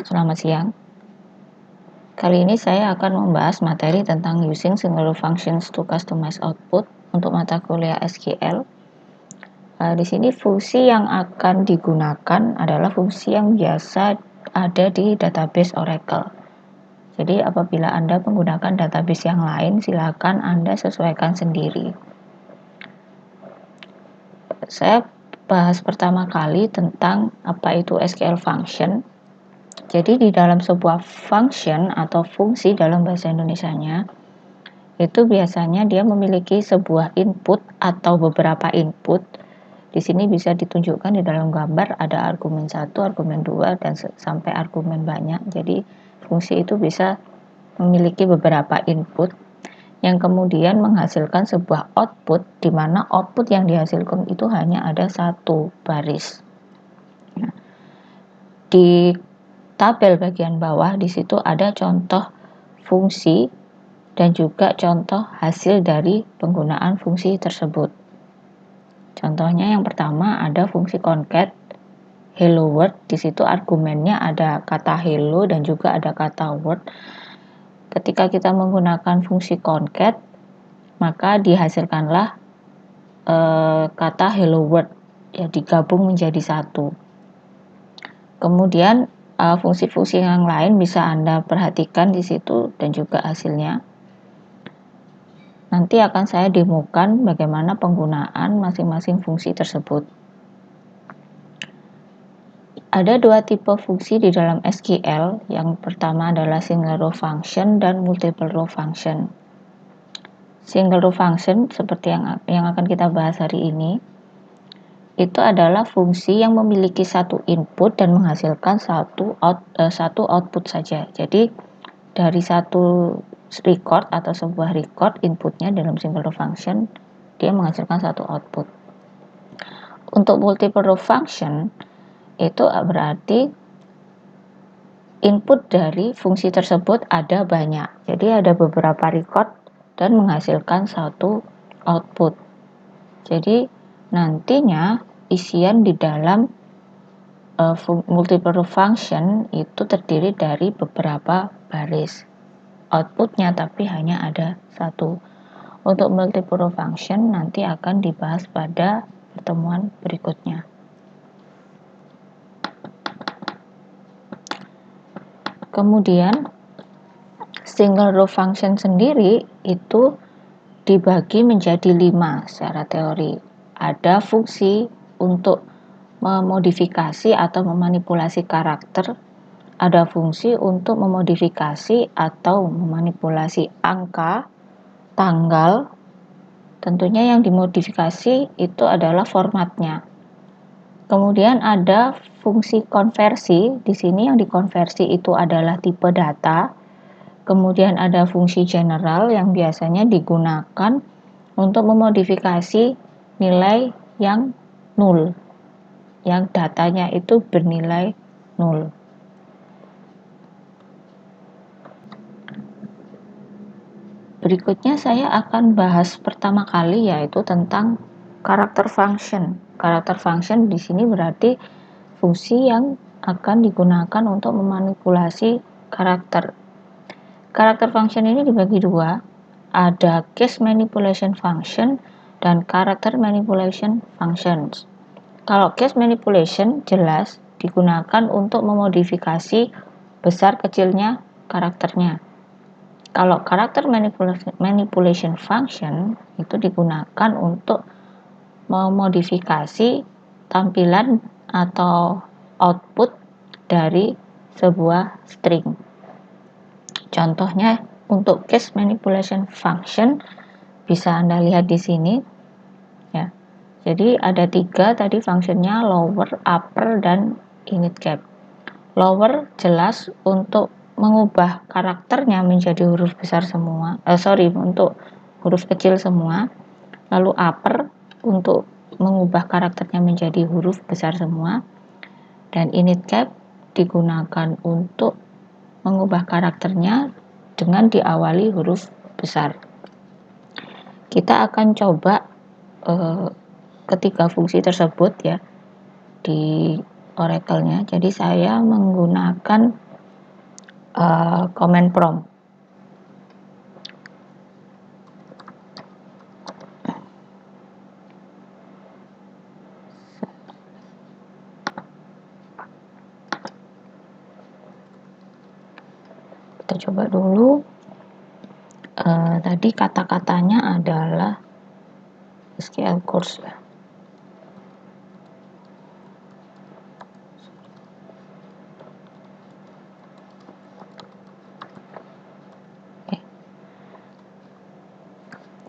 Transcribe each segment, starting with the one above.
Selamat siang. Kali ini saya akan membahas materi tentang using single row functions to customize output untuk mata kuliah SQL. Di sini fungsi yang akan digunakan adalah fungsi yang biasa ada di database Oracle. Jadi apabila Anda menggunakan database yang lain, silakan Anda sesuaikan sendiri. Saya bahas pertama kali tentang apa itu SQL function. Jadi di dalam sebuah function atau fungsi dalam bahasa Indonesianya, itu biasanya dia memiliki sebuah input atau beberapa input. Di sini bisa ditunjukkan di dalam gambar ada argumen 1, argumen 2, dan sampai argumen banyak. Jadi fungsi itu bisa memiliki beberapa input yang kemudian menghasilkan sebuah output, di mana output yang dihasilkan itu hanya ada satu baris. Nah, di tabel bagian bawah di situ ada contoh fungsi dan juga contoh hasil dari penggunaan fungsi tersebut. Contohnya yang pertama ada fungsi concat hello world. Di situ argumennya ada kata hello dan juga ada kata word. Ketika kita menggunakan fungsi concat, maka dihasilkanlah kata hello world, ya, digabung menjadi satu. Kemudian fungsi-fungsi yang lain bisa Anda perhatikan di situ dan juga hasilnya. Nanti akan saya demokan bagaimana penggunaan masing-masing fungsi tersebut. Ada dua tipe fungsi di dalam SQL. Yang pertama adalah single row function dan multiple row function. Single row function seperti yang akan kita bahas hari ini, itu adalah fungsi yang memiliki satu input dan menghasilkan satu output saja. Jadi dari satu record atau sebuah record inputnya dalam single row function, dia menghasilkan satu output. Untuk multiple row function itu berarti input dari fungsi tersebut ada banyak. Jadi ada beberapa record dan menghasilkan satu output. Jadi nantinya isian di dalam multiple row function itu terdiri dari beberapa baris. Outputnya tapi hanya ada satu. Untuk multiple row function nanti akan dibahas pada pertemuan berikutnya. Kemudian single row function sendiri itu dibagi menjadi 5 secara teori. Ada fungsi untuk memodifikasi atau memanipulasi karakter, ada fungsi untuk memodifikasi atau memanipulasi angka, tanggal. Tentunya yang dimodifikasi itu adalah formatnya. Kemudian ada fungsi konversi. Di sini yang dikonversi itu adalah tipe data. Kemudian ada fungsi general yang biasanya digunakan untuk memodifikasi nilai yang nol, yang datanya itu bernilai nol. Berikutnya saya akan bahas pertama kali yaitu tentang karakter function. Karakter function di sini berarti fungsi yang akan digunakan untuk memanipulasi karakter. Karakter function ini dibagi dua, ada case manipulation function dan character manipulation functions. Kalau case manipulation jelas digunakan untuk memodifikasi besar kecilnya karakternya. Kalau character manipulation function itu digunakan untuk memodifikasi tampilan atau output dari sebuah string. Contohnya untuk case manipulation function bisa Anda lihat di sini, ya. Jadi ada 3 tadi fungsinya, lower, upper, dan initCap. Lower jelas untuk mengubah karakternya menjadi huruf besar semua, untuk huruf kecil semua. Lalu upper untuk mengubah karakternya menjadi huruf besar semua, dan initCap digunakan untuk mengubah karakternya dengan diawali huruf besar. Kita akan coba ketiga fungsi tersebut ya di Oracle-nya. Jadi saya menggunakan command prompt. Kita coba dulu. Tadi kata-katanya adalah SQL course ya.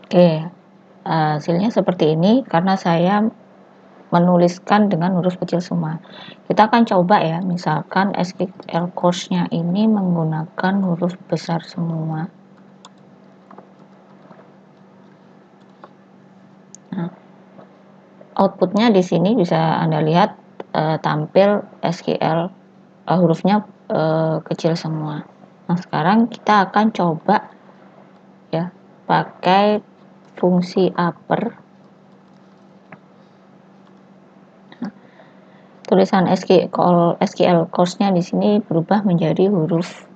Oke, hasilnya seperti ini karena saya menuliskan dengan huruf kecil semua. Kita akan coba ya, misalkan SQL course-nya ini menggunakan huruf besar semua. Nah, outputnya di sini bisa Anda lihat tampil SQL hurufnya kecil semua. Nah, sekarang kita akan coba ya pakai fungsi upper. Tulisan SQL course-nya di sini berubah menjadi huruf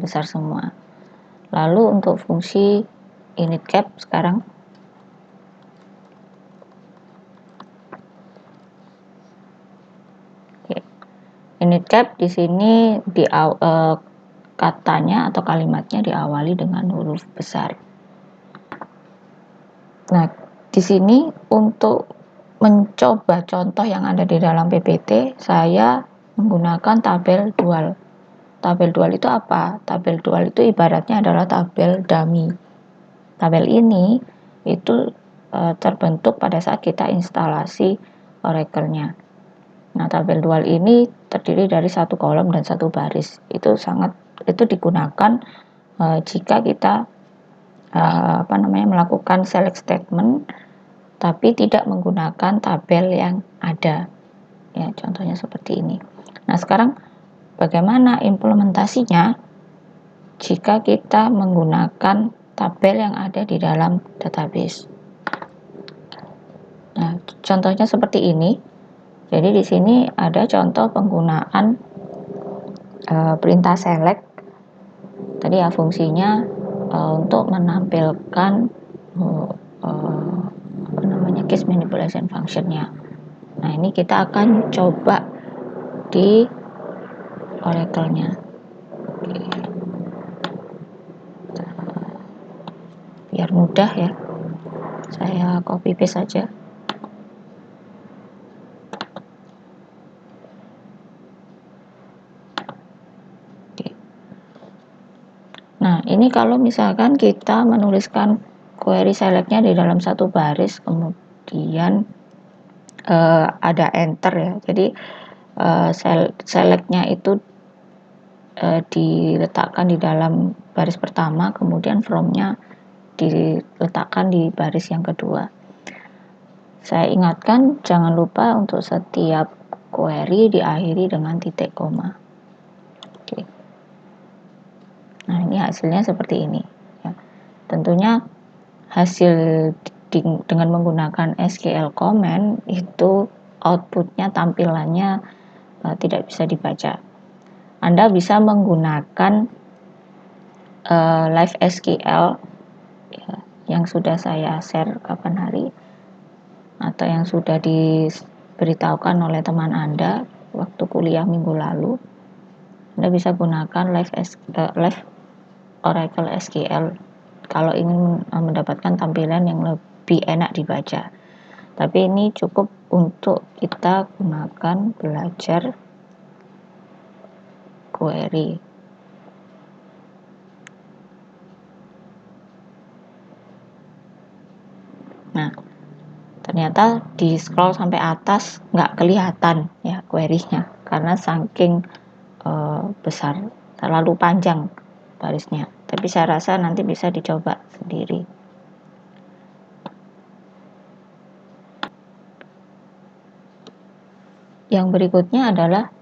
besar semua. Lalu untuk fungsi init cap sekarang init cap di sini katanya atau kalimatnya diawali dengan huruf besar. Nah, di sini untuk mencoba contoh yang ada di dalam PPT, saya menggunakan tabel dual. Tabel dual itu apa? Tabel dual itu ibaratnya adalah tabel dummy. Tabel ini itu terbentuk pada saat kita instalasi Oracle-nya. Nah, tabel dual ini terdiri dari satu kolom dan satu baris. Itu digunakan jika kita melakukan select statement tapi tidak menggunakan tabel yang ada. Ya, contohnya seperti ini. Nah, sekarang bagaimana implementasinya jika kita menggunakan tabel yang ada di dalam database? Nah, contohnya seperti ini. Jadi di sini ada contoh penggunaan perintah select. Tadi ya fungsinya untuk menampilkan case manipulation functionnya. Nah, ini kita akan coba di Oracle-nya. Biar mudah ya, saya copy paste saja. Nah, ini kalau misalkan kita menuliskan query select-nya di dalam satu baris, kemudian ada enter ya. Jadi select-nya itu diletakkan di dalam baris pertama, kemudian from-nya diletakkan di baris yang kedua. Saya ingatkan jangan lupa untuk setiap query diakhiri dengan titik koma. Oke. Nah, ini hasilnya seperti ini ya. Tentunya hasil dengan menggunakan SQL command itu outputnya, tampilannya tidak bisa dibaca. Anda bisa menggunakan live SQL ya, yang sudah saya share kapan hari atau yang sudah diberitahukan oleh teman Anda waktu kuliah minggu lalu. Anda bisa gunakan live Oracle SQL kalau ingin mendapatkan tampilan yang lebih enak dibaca. Tapi ini cukup untuk kita gunakan belajar query. Nah, ternyata di scroll sampai atas nggak kelihatan ya query-nya karena saking besar, terlalu panjang barisnya. Tapi saya rasa nanti bisa dicoba sendiri. Yang berikutnya adalah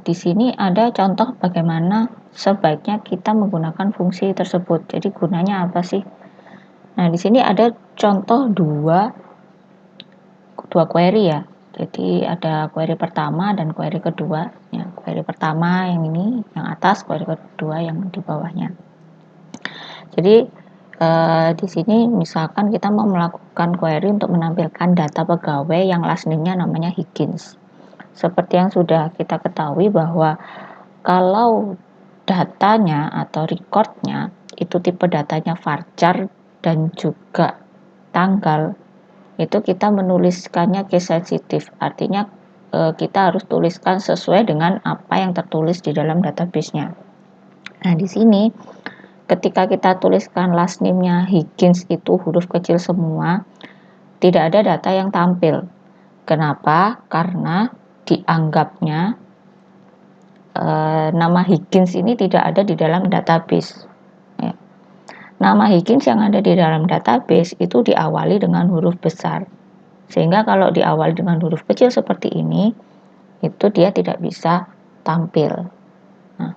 di sini ada contoh bagaimana sebaiknya kita menggunakan fungsi tersebut. Jadi gunanya apa sih? Nah, di sini ada contoh dua query ya. Jadi ada query pertama dan query kedua. Ya, query pertama yang ini, yang atas, query kedua yang di bawahnya. Jadi di sini misalkan kita mau melakukan query untuk menampilkan data pegawai yang last name-nya namanya Higgins. Seperti yang sudah kita ketahui bahwa kalau datanya atau recordnya itu tipe datanya varchar dan juga tanggal, itu kita menuliskannya case sensitif, artinya kita harus tuliskan sesuai dengan apa yang tertulis di dalam database-nya. Nah, di sini ketika kita tuliskan last name-nya Higgins itu huruf kecil semua, tidak ada data yang tampil. Kenapa? Karena dianggapnya nama Higgins ini tidak ada di dalam database. Ya. Nama Higgins yang ada di dalam database itu diawali dengan huruf besar. Sehingga kalau diawali dengan huruf kecil seperti ini, itu dia tidak bisa tampil. Nah,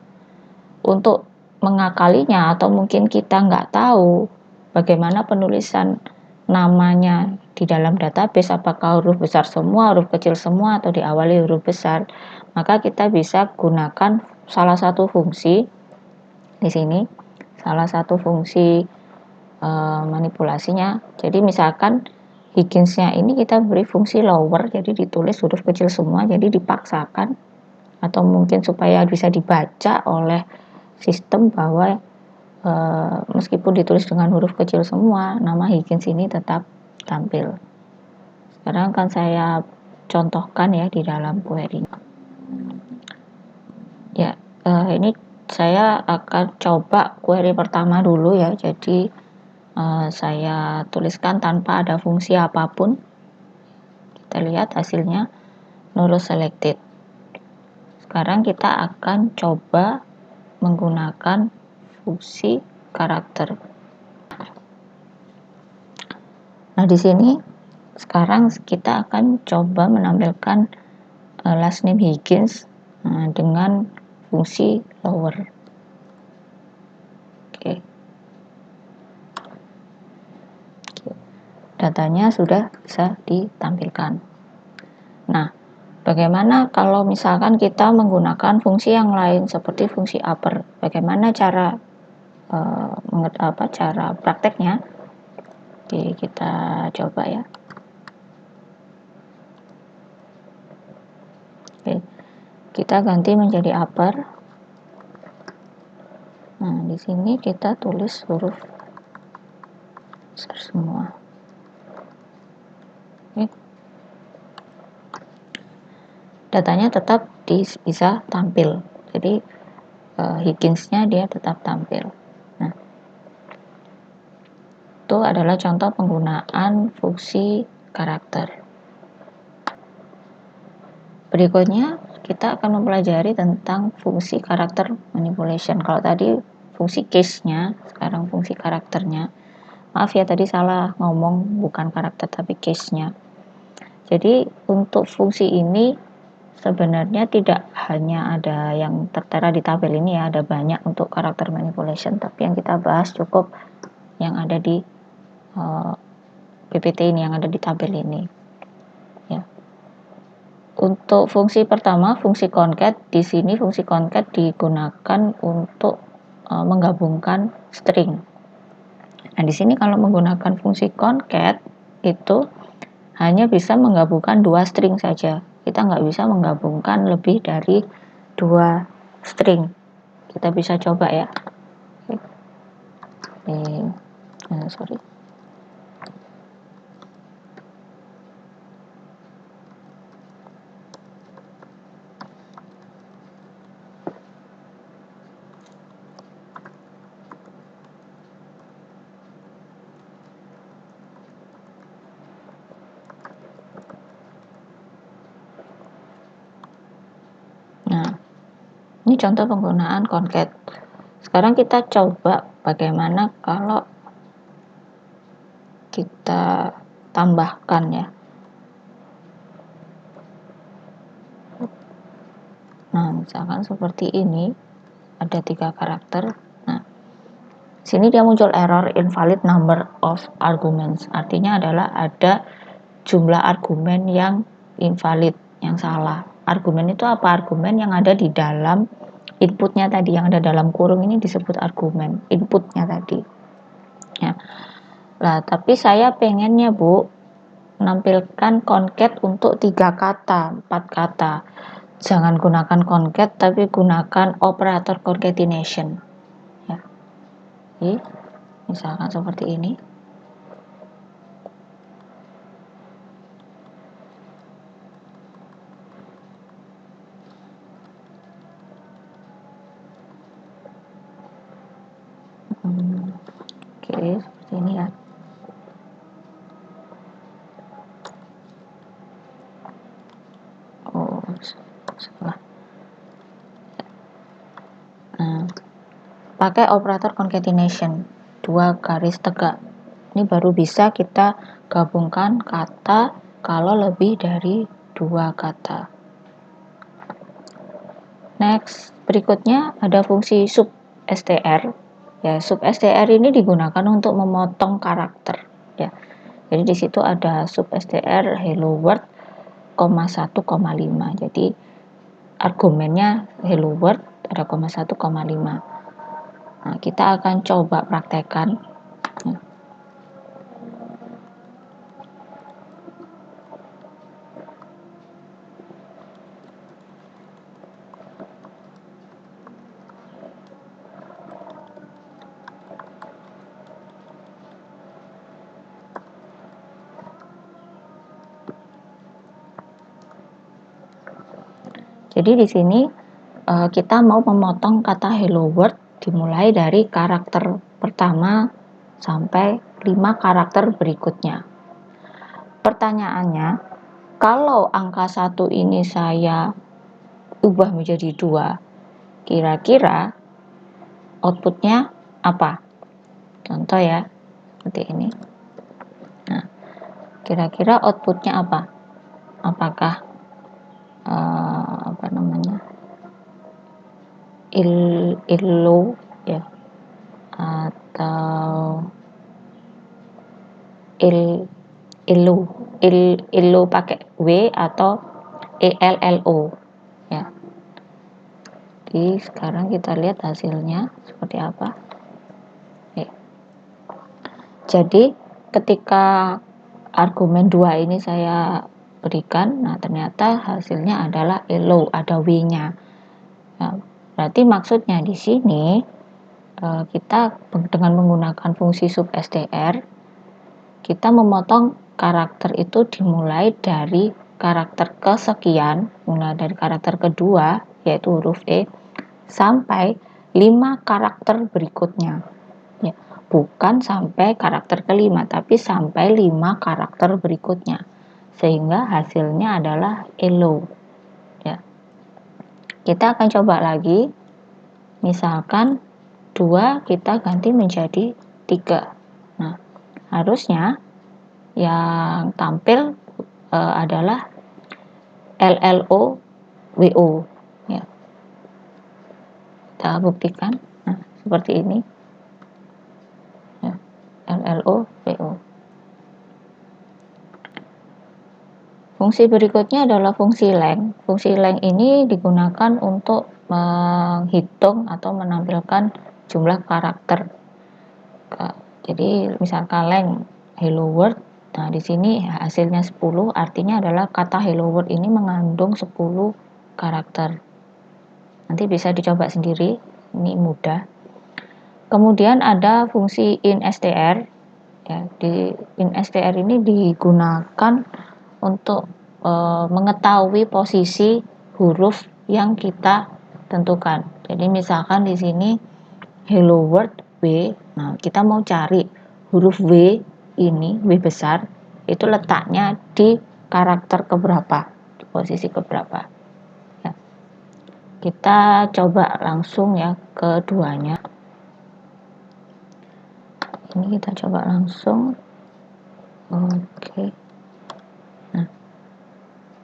untuk mengakalinya atau mungkin kita nggak tahu bagaimana penulisan namanya di dalam database, apakah huruf besar semua, huruf kecil semua, atau diawali huruf besar, maka kita bisa gunakan salah satu fungsi di sini, salah satu fungsi manipulasinya. Jadi misalkan Higginsnya ini kita beri fungsi lower, jadi ditulis huruf kecil semua, jadi dipaksakan atau mungkin supaya bisa dibaca oleh sistem bahwa meskipun ditulis dengan huruf kecil semua, nama Higgins ini tetap tampil. Sekarang akan saya contohkan ya di dalam query. Ya, ini saya akan coba query pertama dulu ya. Jadi saya tuliskan tanpa ada fungsi apapun. Kita lihat hasilnya null selected. Sekarang kita akan coba menggunakan fungsi karakter. Nah, di sini sekarang kita akan coba menampilkan last name Higgins dengan fungsi lower. Oke. Datanya sudah bisa ditampilkan. Nah, bagaimana kalau misalkan kita menggunakan fungsi yang lain seperti fungsi upper? Bagaimana cara cara prakteknya? Oke, kita coba ya. Oke, kita ganti menjadi upper. Nah, di sini kita tulis huruf besar semua. Oke. Datanya tetap bisa tampil. Jadi Higginsnya dia tetap tampil. Nah, itu adalah contoh penggunaan fungsi karakter. Berikutnya kita akan mempelajari tentang fungsi karakter manipulation. Kalau tadi fungsi case-nya, sekarang fungsi karakternya. Maaf ya, tadi salah ngomong, bukan karakter tapi case-nya. Jadi untuk fungsi ini sebenarnya tidak hanya ada yang tertera di tabel ini ya, ada banyak untuk karakter manipulation, tapi yang kita bahas cukup yang ada di PPT ini, yang ada di tabel ini ya. Untuk fungsi pertama, fungsi concat, di sini fungsi concat digunakan untuk menggabungkan string. Nah, di sini kalau menggunakan fungsi concat itu hanya bisa menggabungkan 2 string saja. Kita nggak bisa menggabungkan lebih dari 2 string. Kita bisa coba ya. Sorry. Nah, ini contoh penggunaan concat. Sekarang kita coba bagaimana kalau kita tambahkan ya. Nah, misalkan seperti ini, ada 3 karakter. Nah, sini dia muncul error invalid number of arguments. Artinya adalah ada jumlah argumen yang invalid, yang salah. Argumen itu apa? Argumen yang ada di dalam inputnya tadi, yang ada dalam kurung ini disebut argumen, inputnya tadi. Ya. Nah, tapi saya pengennya Bu, menampilkan concat untuk 3 kata, 4 kata. Jangan gunakan concat, tapi gunakan operator concatenation. Ya. Jadi, misalkan seperti ini. Oke, seperti ini ya. Oh, salah. Nah, pakai operator concatenation, 2 garis tegak. Ini baru bisa kita gabungkan kata kalau lebih dari 2 kata. Next, berikutnya ada fungsi sub str. Ya, sub str ini digunakan untuk memotong karakter. Ya, jadi di situ ada sub str hello world, 1,5. Jadi argumennya hello world ada 1,5. Nah, kita akan coba praktekkan. Ya. Jadi di sini kita mau memotong kata hello world dimulai dari karakter pertama sampai 5 karakter berikutnya. Pertanyaannya, kalau angka 1 ini saya ubah menjadi 2, kira-kira outputnya apa? Contoh ya, seperti ini. Nah, kira-kira outputnya apa? Apakah apa namanya? Illo ya, atau illo pakai W atau ELLO ya. Jadi sekarang kita lihat hasilnya seperti apa. Oke. Jadi ketika argumen 2 ini saya berikan, nah ternyata hasilnya adalah ELO, ada W-nya. Nah, berarti maksudnya di sini kita dengan menggunakan fungsi sub str, kita memotong karakter itu dimulai dari karakter kesekian, mulai dari karakter kedua yaitu huruf E sampai 5 karakter berikutnya. Ya, bukan sampai karakter kelima, tapi sampai 5 karakter berikutnya. Sehingga hasilnya adalah elo. Ya. Kita akan coba lagi. Misalkan 2 kita ganti menjadi 3. Nah, harusnya yang tampil adalah LLO WO ya. Kita buktikan. Nah, seperti ini. Ya, LLO WO. Fungsi berikutnya adalah fungsi length. Fungsi length ini digunakan untuk menghitung atau menampilkan jumlah karakter. Jadi misalkan length hello world, nah di sini hasilnya 10, artinya adalah kata hello world ini mengandung 10 karakter. Nanti bisa dicoba sendiri, ini mudah. Kemudian ada fungsi instr. Ya, di instr ini digunakan untuk mengetahui posisi huruf yang kita tentukan. Jadi misalkan di sini hello world W, nah kita mau cari huruf W ini, W besar, itu letaknya di karakter keberapa, di posisi keberapa. Ya. Kita coba langsung ya keduanya. Ini kita coba langsung. Oke. Nah,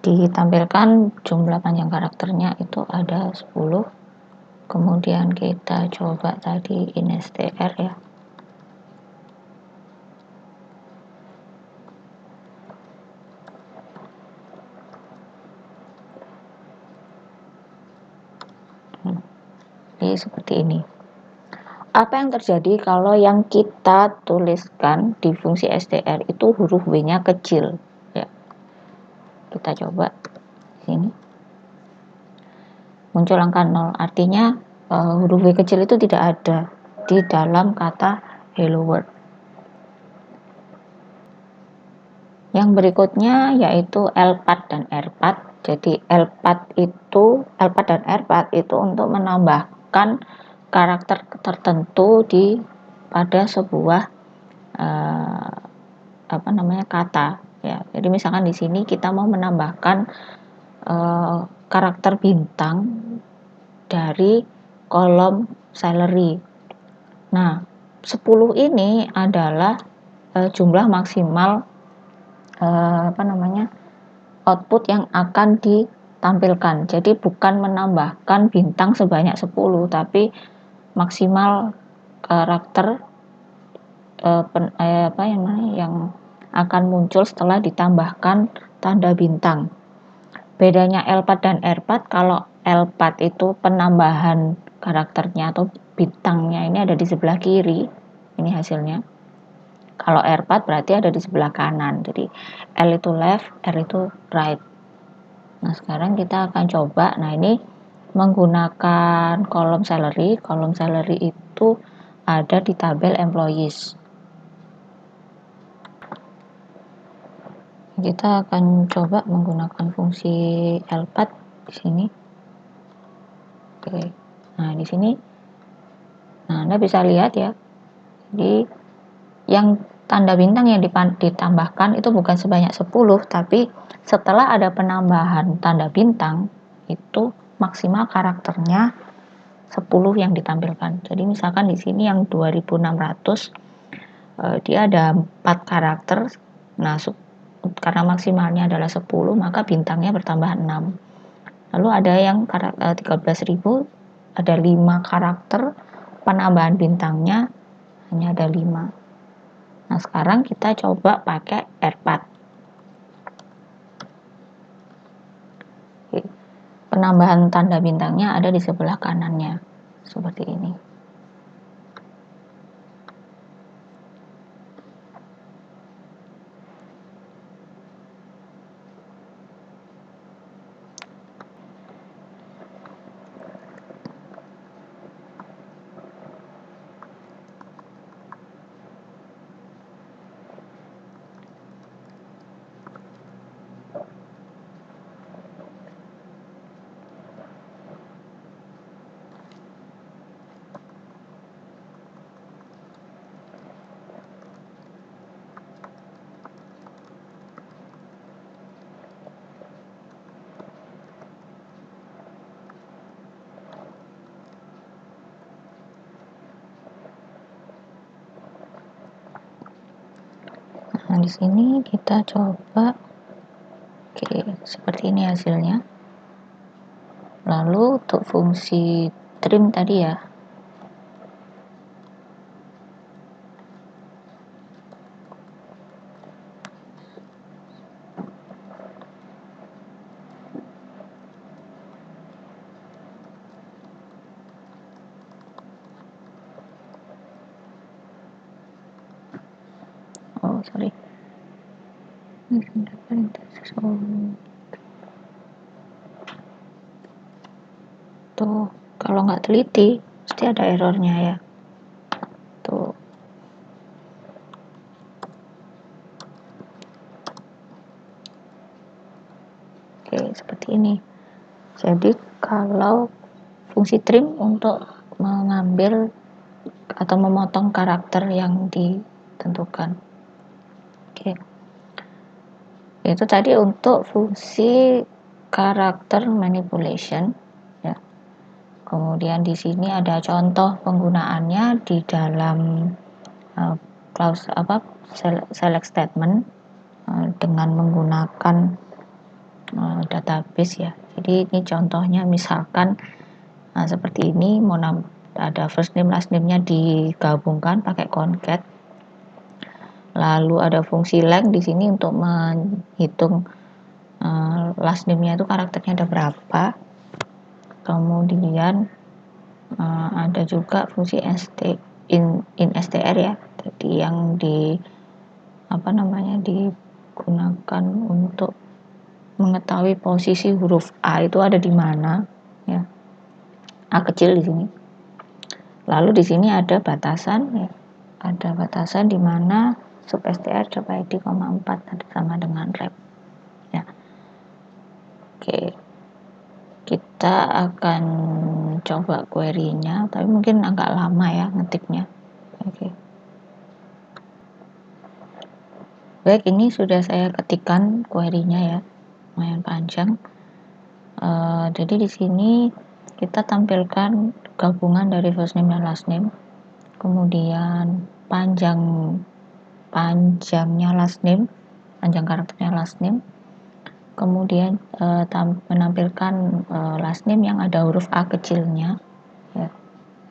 ditampilkan jumlah panjang karakternya itu ada 10. Kemudian kita coba tadi instr ya. Jadi seperti ini. Apa yang terjadi kalau yang kita tuliskan di fungsi str itu huruf W-nya kecil? Ya, kita coba sini. Muncul angka 0, artinya huruf W kecil itu tidak ada di dalam kata hello world. Yang berikutnya yaitu L4 dan R4. Jadi L4 dan R4 itu untuk menambahkan karakter tertentu pada sebuah kata ya. Jadi misalkan di sini kita mau menambahkan karakter bintang dari kolom salary. Nah, 10 ini adalah jumlah maksimal output yang akan ditampilkan. Jadi bukan menambahkan bintang sebanyak 10, tapi maksimal karakter yang akan muncul setelah ditambahkan tanda bintang. Bedanya L4 dan R4, kalau L4 itu penambahan karakternya atau bintangnya ini ada di sebelah kiri, ini hasilnya. Kalau R4 berarti ada di sebelah kanan, jadi L itu left, R itu right. Nah, sekarang kita akan coba. Nah, ini menggunakan kolom salary. Kolom salary itu ada di tabel employees. Kita akan coba menggunakan fungsi L4 di sini. Oke. Nah, di sini Anda bisa lihat ya. Jadi yang tanda bintang yang ditambahkan itu bukan sebanyak 10, tapi setelah ada penambahan tanda bintang itu maksimal karakternya 10 yang ditampilkan. Jadi misalkan di sini yang 2600 dia ada 4 karakter. Nah, karena maksimalnya adalah 10, maka bintangnya bertambah 6. Lalu ada yang 13.000, ada 5 karakter, penambahan bintangnya hanya ada 5. Nah, sekarang kita coba pakai R4. Penambahan tanda bintangnya ada di sebelah kanannya, seperti ini. Nah, di sini kita coba, oke, seperti ini hasilnya. Lalu untuk fungsi trim tadi ya, tuh kalau nggak teliti pasti ada errornya ya. Tuh, oke, seperti ini. Jadi kalau fungsi trim untuk mengambil atau memotong karakter yang ditentukan. Oke. Itu tadi untuk fungsi karakter manipulation ya. Kemudian di sini ada contoh penggunaannya di dalam select statement dengan menggunakan database ya. Jadi ini contohnya misalkan seperti ini, mau ada first name last name-nya digabungkan pakai concat. Lalu ada fungsi length di sini untuk menghitung last name-nya itu karakternya ada berapa. Kemudian ada juga fungsi in str ya, jadi yang digunakan untuk mengetahui posisi huruf A itu ada di mana ya, A kecil di sini. Lalu di sini ada batasan ya, ada batasan di mana substr job id, 4 sama dengan rep ya. Oke, kita akan coba query-nya, tapi mungkin agak lama ya ngetiknya. Oke. Baik, ini sudah saya ketikkan query-nya ya, lumayan panjang. Jadi di sini kita tampilkan gabungan dari first name dan last name, kemudian panjangnya last name, panjang karakternya last name, kemudian menampilkan last name yang ada huruf A kecilnya ya,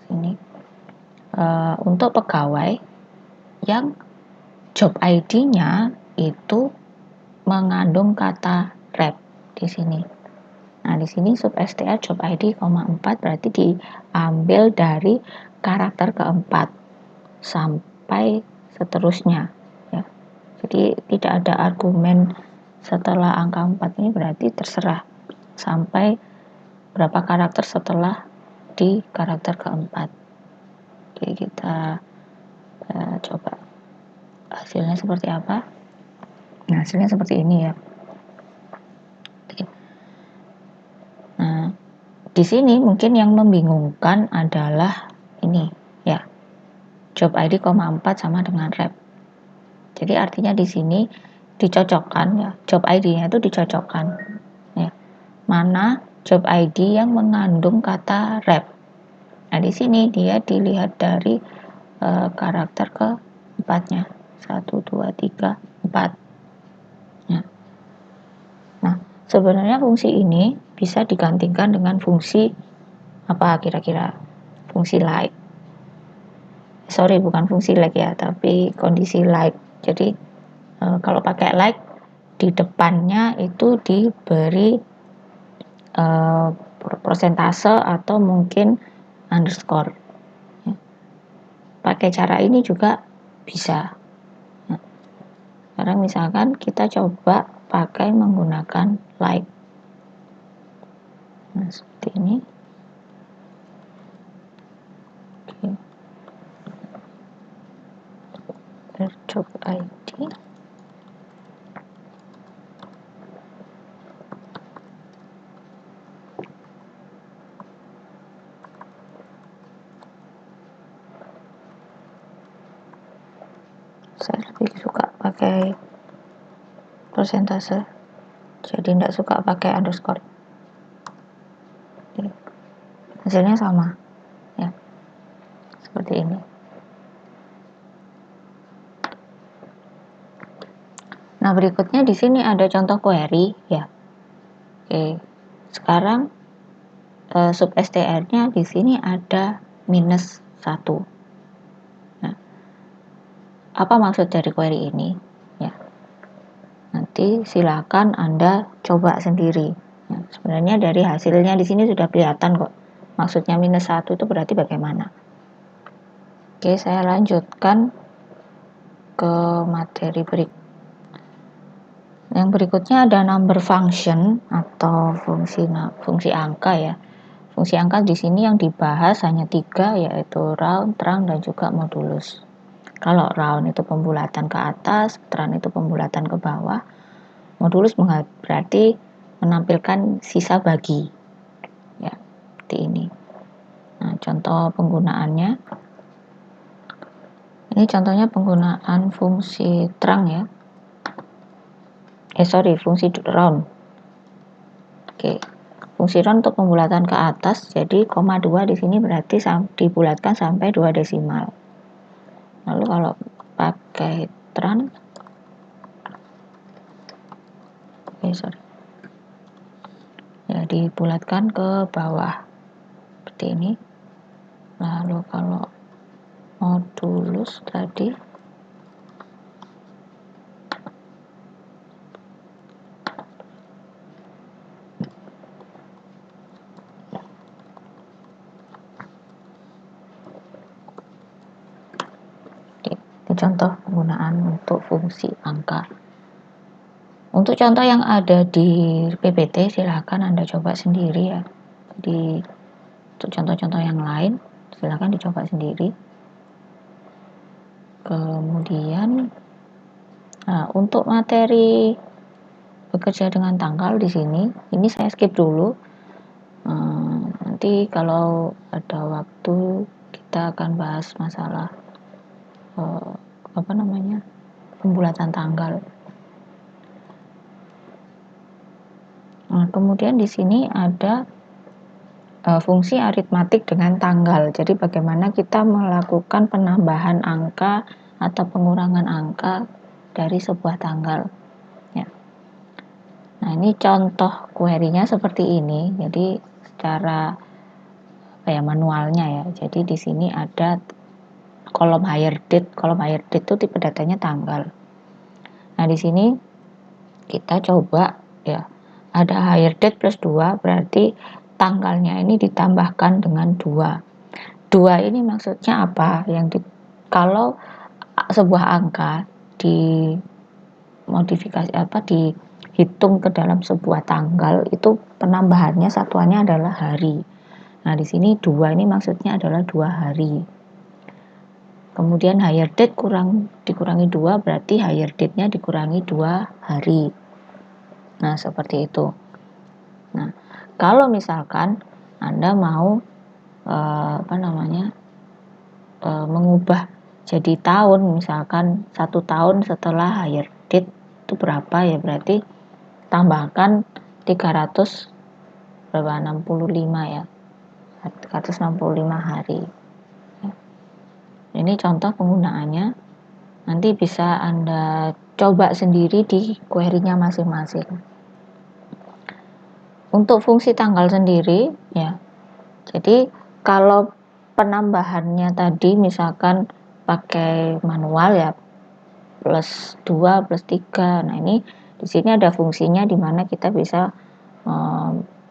sini. Untuk pegawai yang job ID-nya itu mengandung kata rep di sini. Nah, di sini substr job ID, 4 berarti diambil dari karakter keempat sampai seterusnya ya. Jadi tidak ada argumen setelah angka 4 ini, berarti terserah sampai berapa karakter setelah di karakter keempat. Oke, kita coba hasilnya seperti apa. Nah, hasilnya seperti ini ya. Nah, di sini mungkin yang membingungkan adalah ini ya, job ID, 4 sama dengan rep. Jadi artinya di sini dicocokkan ya, job ID-nya itu dicocokkan ya, mana job ID yang mengandung kata rep. Nah, di sini dia dilihat dari karakter keempatnya, 1, 2, 3, 4 ya. Nah, sebenarnya fungsi ini bisa digantikan dengan fungsi apa kira-kira? Fungsi like. Sorry, bukan fungsi like ya, tapi kondisi like. Jadi kalau pakai like, di depannya itu diberi persentase atau mungkin underscore ya. Pakai cara ini juga bisa. Nah, sekarang misalkan kita coba pakai menggunakan like. Nah, seperti ini. Oke. Job ID. Saya lebih suka pakai persentase, jadi tidak suka pakai underscore. Oke. Hasilnya sama ya, seperti ini. Nah, berikutnya di sini ada contoh query ya. Oke, sekarang substr-nya di sini ada -1. Nah, apa maksud dari query ini ya? Nanti silakan Anda coba sendiri. Nah, sebenarnya dari hasilnya di sini sudah kelihatan kok. Maksudnya -1 itu berarti bagaimana? Oke, saya lanjutkan ke materi berikut. Yang berikutnya ada number function atau fungsi angka ya. Fungsi angka di sini yang dibahas hanya 3, yaitu round, terang, dan juga modulus. Kalau round itu pembulatan ke atas, terang itu pembulatan ke bawah, modulus berarti menampilkan sisa bagi ya, seperti ini. Nah, contoh penggunaannya, ini contohnya penggunaan fungsi terang ya, fungsi round. Oke, fungsi round untuk pembulatan ke atas, jadi 2 di sini berarti dibulatkan sampai 2 desimal. Lalu kalau pakai trans, ya dibulatkan ke bawah seperti ini. Lalu kalau modulus tadi contoh penggunaan untuk fungsi angka. Untuk contoh yang ada di PPT silahkan Anda coba sendiri ya. Jadi untuk contoh-contoh yang lain silahkan dicoba sendiri. Kemudian untuk materi bekerja dengan tanggal di sini, ini saya skip dulu. Nanti kalau ada waktu kita akan bahas masalah pembulatan tanggal. Nah, kemudian di sini ada fungsi aritmatik dengan tanggal. Jadi bagaimana kita melakukan penambahan angka atau pengurangan angka dari sebuah tanggal. Ya. Nah, ini contoh query-nya seperti ini. Jadi secara manualnya ya. Jadi di sini ada kolom hire date. Kolom hire date itu tipe datanya tanggal. Nah, di sini kita coba ya. Ada hire date plus 2 berarti tanggalnya ini ditambahkan dengan 2. 2 ini maksudnya apa? Kalau sebuah angka dihitung ke dalam sebuah tanggal, itu penambahannya satuannya adalah hari. Nah, di sini 2 ini maksudnya adalah 2 hari. Kemudian hire date dikurangi 2 berarti hire date-nya dikurangi 2 hari. Nah, seperti itu. Nah, kalau misalkan Anda mau mengubah jadi tahun, misalkan 1 tahun setelah hire date itu berapa ya, berarti tambahkan 365 ya, 365 hari. Ini contoh penggunaannya, nanti bisa Anda coba sendiri di query-nya masing-masing. Untuk fungsi tanggal sendiri ya, jadi kalau penambahannya tadi misalkan pakai manual ya, plus 2 plus 3. Nah, ini di sini ada fungsinya di mana kita bisa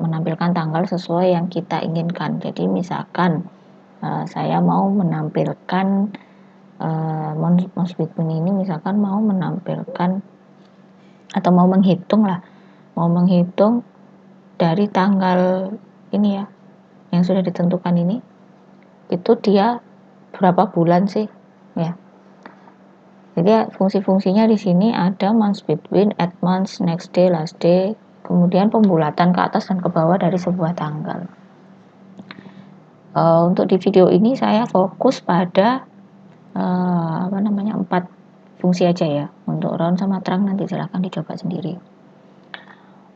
menampilkan tanggal sesuai yang kita inginkan. Jadi misalkan saya mau menampilkan months between ini, misalkan mau menampilkan atau mau menghitung dari tanggal ini ya, yang sudah ditentukan ini, itu dia berapa bulan sih ya. Jadi fungsi-fungsinya di sini ada months between, add months, next day, last day, kemudian pembulatan ke atas dan ke bawah dari sebuah tanggal. Untuk di video ini saya fokus pada 4 fungsi aja ya. Untuk round sama terang nanti silahkan dicoba sendiri.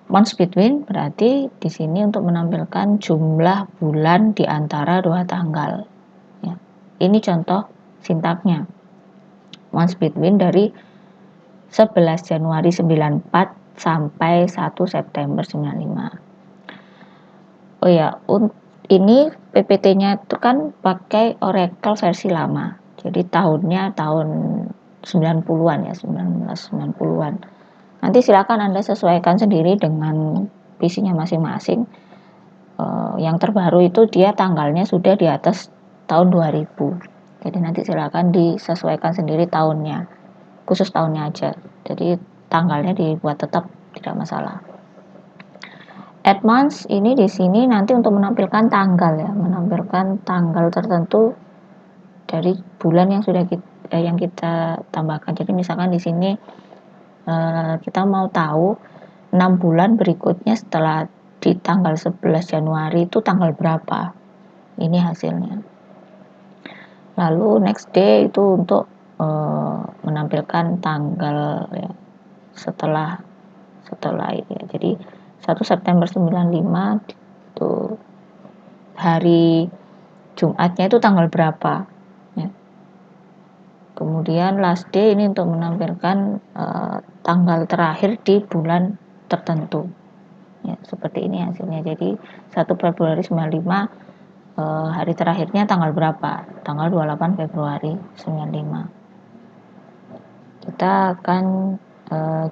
Months between berarti di sini untuk menampilkan jumlah bulan di antara 2 tanggal. Ya. Ini contoh sintaknya. Months between dari 11 Januari 94 sampai 1 September 95. Oh ya, ini PPT-nya itu kan pakai Oracle versi lama. Jadi tahunnya tahun 90-an ya, 1990-an. Nanti silakan Anda sesuaikan sendiri dengan PC-nya masing-masing. Yang terbaru itu dia tanggalnya sudah di atas tahun 2000. Jadi nanti silakan disesuaikan sendiri tahunnya, khusus tahunnya aja. Jadi tanggalnya dibuat tetap, tidak masalah. Add months ini di sini nanti untuk menampilkan tanggal ya, menampilkan tanggal tertentu dari bulan yang sudah kita tambahkan. Jadi misalkan di sini kita mau tahu 6 bulan berikutnya setelah di tanggal 11 Januari itu tanggal berapa. Ini hasilnya. Lalu next day itu untuk menampilkan tanggal ya, setelah ini ya. Jadi 1 September 95 itu hari Jumatnya itu tanggal berapa ya. Kemudian last day ini untuk menampilkan tanggal terakhir di bulan tertentu ya, seperti ini hasilnya. Jadi 1 Februari 95 hari terakhirnya tanggal berapa, tanggal 28 Februari 95. Kita akan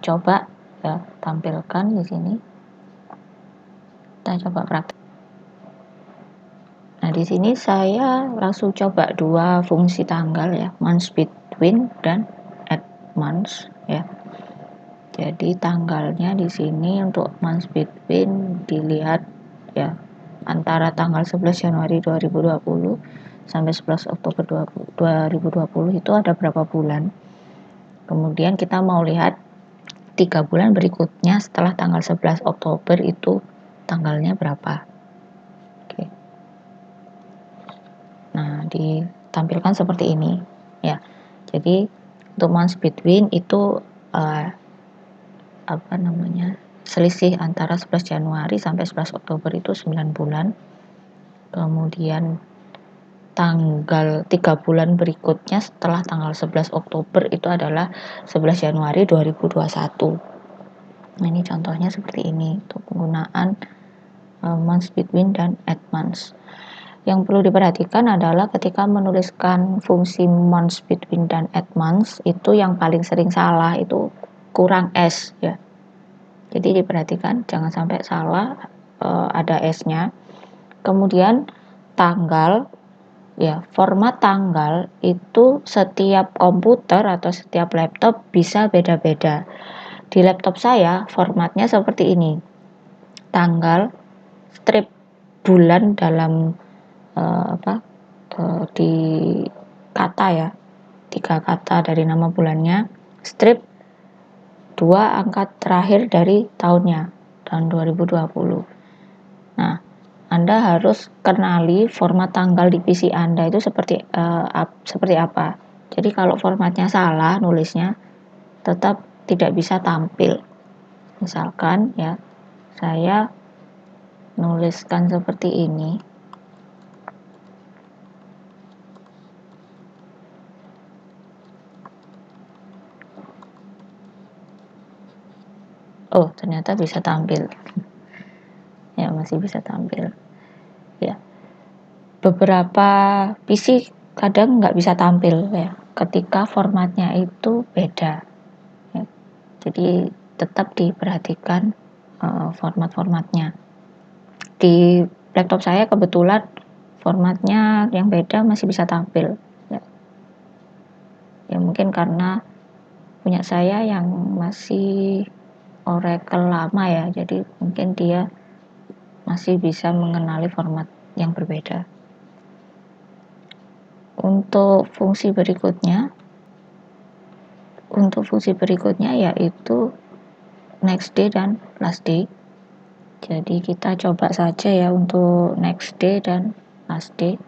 coba ya tampilkan di sini. Kita coba praktek. Nah, di sini saya langsung coba 2 fungsi tanggal ya, months between dan at months ya. Jadi tanggalnya di sini untuk months between dilihat ya antara tanggal 11 Januari 2020 sampai 11 Oktober 2020 itu ada berapa bulan. Kemudian kita mau lihat 3 bulan berikutnya setelah tanggal 11 Oktober itu tanggalnya berapa. Oke. Nah, ditampilkan seperti ini ya. Jadi untuk months between itu selisih antara 11 Januari sampai 11 Oktober itu 9 bulan. Kemudian tanggal 3 bulan berikutnya setelah tanggal 11 Oktober itu adalah 11 Januari 2021. Nah, ini contohnya seperti ini untuk penggunaan months between dan at months. Yang perlu diperhatikan adalah ketika menuliskan fungsi months between dan at months itu yang paling sering salah itu kurang S ya. Jadi diperhatikan jangan sampai salah ada S-nya. Kemudian tanggal ya, format tanggal itu setiap komputer atau setiap laptop bisa beda-beda. Di laptop saya formatnya seperti ini. Tanggal strip bulan dalam di kata ya. 3 kata dari nama bulannya, strip 2 angka terakhir dari tahunnya, tahun 2020. Nah, Anda harus kenali format tanggal di PC Anda itu seperti apa. Jadi kalau formatnya salah nulisnya tetap tidak bisa tampil. Misalkan ya, saya nuliskan seperti ini. Oh, ternyata bisa tampil. Ya, masih bisa tampil. Ya. Beberapa PC kadang nggak bisa tampil ya, ketika formatnya itu beda. Ya. Jadi tetap diperhatikan format-formatnya. Di laptop saya kebetulan formatnya yang beda masih bisa tampil. Ya mungkin karena punya saya yang masih Oracle lama ya, jadi mungkin dia masih bisa mengenali format yang berbeda. Untuk fungsi berikutnya yaitu next day dan last day. Jadi kita coba saja ya untuk next day dan last day.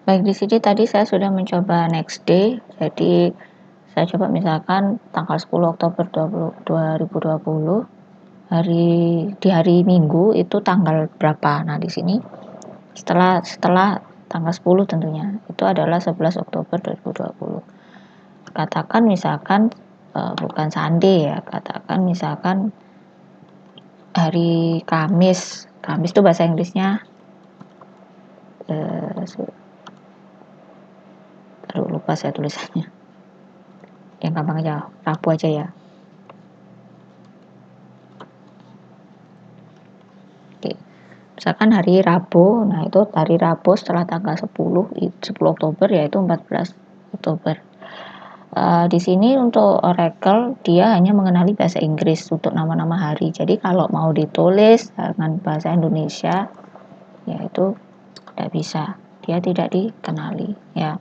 Baik, di sini tadi saya sudah mencoba next day. Jadi saya coba misalkan tanggal 10 Oktober 2020 di hari Minggu itu tanggal berapa. Nah, di sini setelah tanggal 10 tentunya itu adalah 11 Oktober 2020. Katakan misalkan bukan Sunday ya, katakan misalkan hari Kamis itu bahasa Inggrisnya lupa saya tulisannya, yang gampang aja Rabu aja ya. Oke. Misalkan hari Rabu, nah itu hari Rabu setelah tanggal 10 Oktober yaitu 14 Oktober. Di sini untuk Oracle dia hanya mengenali bahasa Inggris untuk nama-nama hari. Jadi kalau mau ditulis dengan bahasa Indonesia yaitu tidak bisa, dia tidak dikenali ya.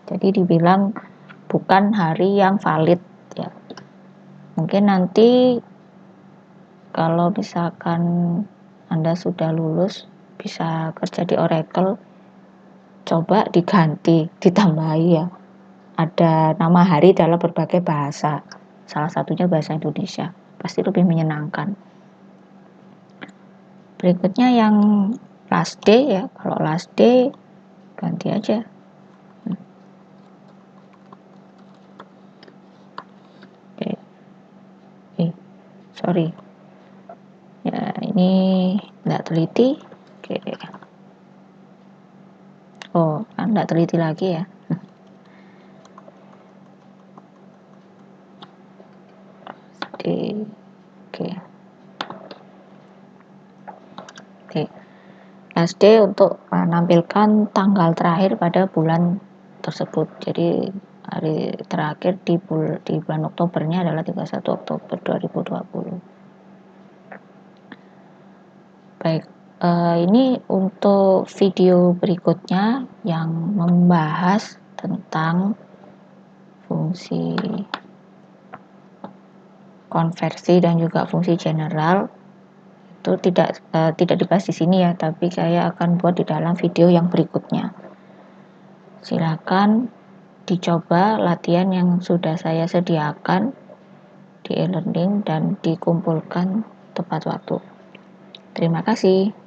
Jadi dibilang bukan hari yang valid ya. Mungkin nanti kalau misalkan Anda sudah lulus bisa kerja di Oracle, coba diganti, ditambahi ya. Ada nama hari dalam berbagai bahasa. Salah satunya bahasa Indonesia. Pasti lebih menyenangkan. Berikutnya yang last day ya. Kalau last day ganti aja. Sorry. Ya, ini nggak teliti. Oke. Oh, kan nggak teliti lagi ya. Oke. last day untuk menampilkan tanggal terakhir pada bulan tersebut. Jadi hari terakhir di bulan Oktobernya adalah 31 Oktober 2020. Baik, ini untuk video berikutnya yang membahas tentang fungsi konversi dan juga fungsi general. Itu tidak dibahas di sini ya, tapi saya akan buat di dalam video yang berikutnya. Silakan dicoba latihan yang sudah saya sediakan di e-learning dan dikumpulkan tepat waktu. Terima kasih.